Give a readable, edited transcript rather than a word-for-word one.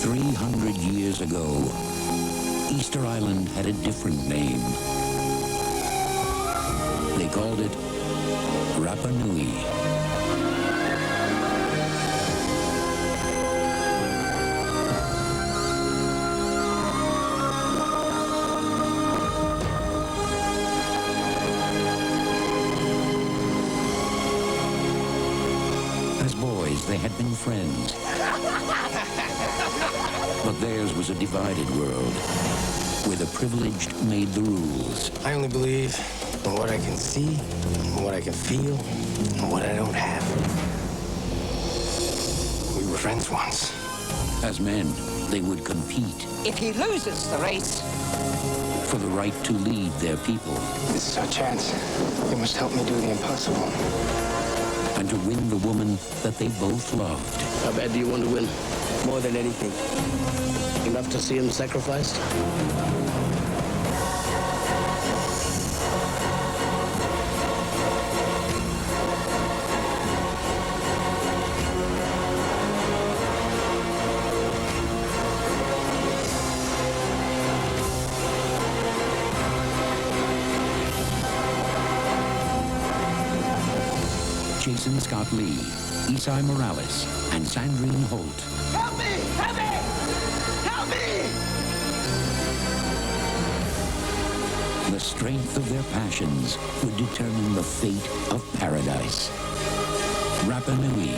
300 years ago, Easter Island had a different name. They called it Rapa Nui. As boys, they had been friends. But theirs was a divided world, where the privileged made the rules. I only believe in what I can see, in what I can feel, and what I don't have. We were friends once. As men, they would compete If he loses the race, for the right to lead their people This is our chance. You must help me do the impossible. and to win the woman that they both loved. How bad do you want to win? More than anything. Enough to see him sacrificed? Jason Scott Lee, Isai Morales, and Sandrine Holt. help me! Help me! Help me! The strength of their passions would determine the fate of paradise. Rapa Nui,